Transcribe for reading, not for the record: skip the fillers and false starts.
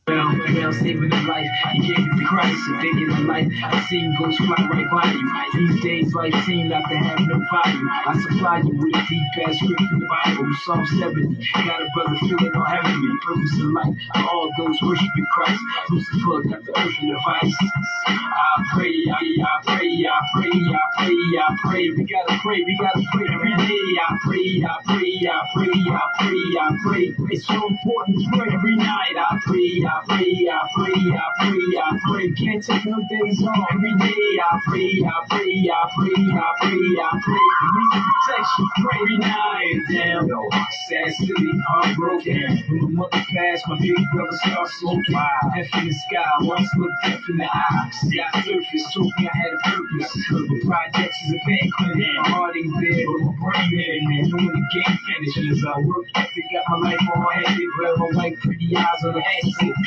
Well, saving a life, he gave it to Christ, a day in the life, I seen ghosts fly right by you. These days, life seem not to have no value. I supply you with a deep ass scripture, the Bible, Psalm 70. Got a brother feeling all heavenly, purpose in life, all those worshiping Christ. Lucifer got the earthly device. I pray, I pray. We gotta pray every day. I pray. It's so important to pray every night. I pray. Can't take no days off every day. I pray. Need protection, pray every night. Damn, yo, sad city, heartbroken. When my mother passed, my baby brother started smoking. Death in the sky, once looked death in the eye. Sky surface, told me I had a purpose. But projects is a pain clinic. My heart ain't there, but my brain there. And when the game finishes, I work ethic, got my life on my head. Grab my white, pretty eyes on the exit.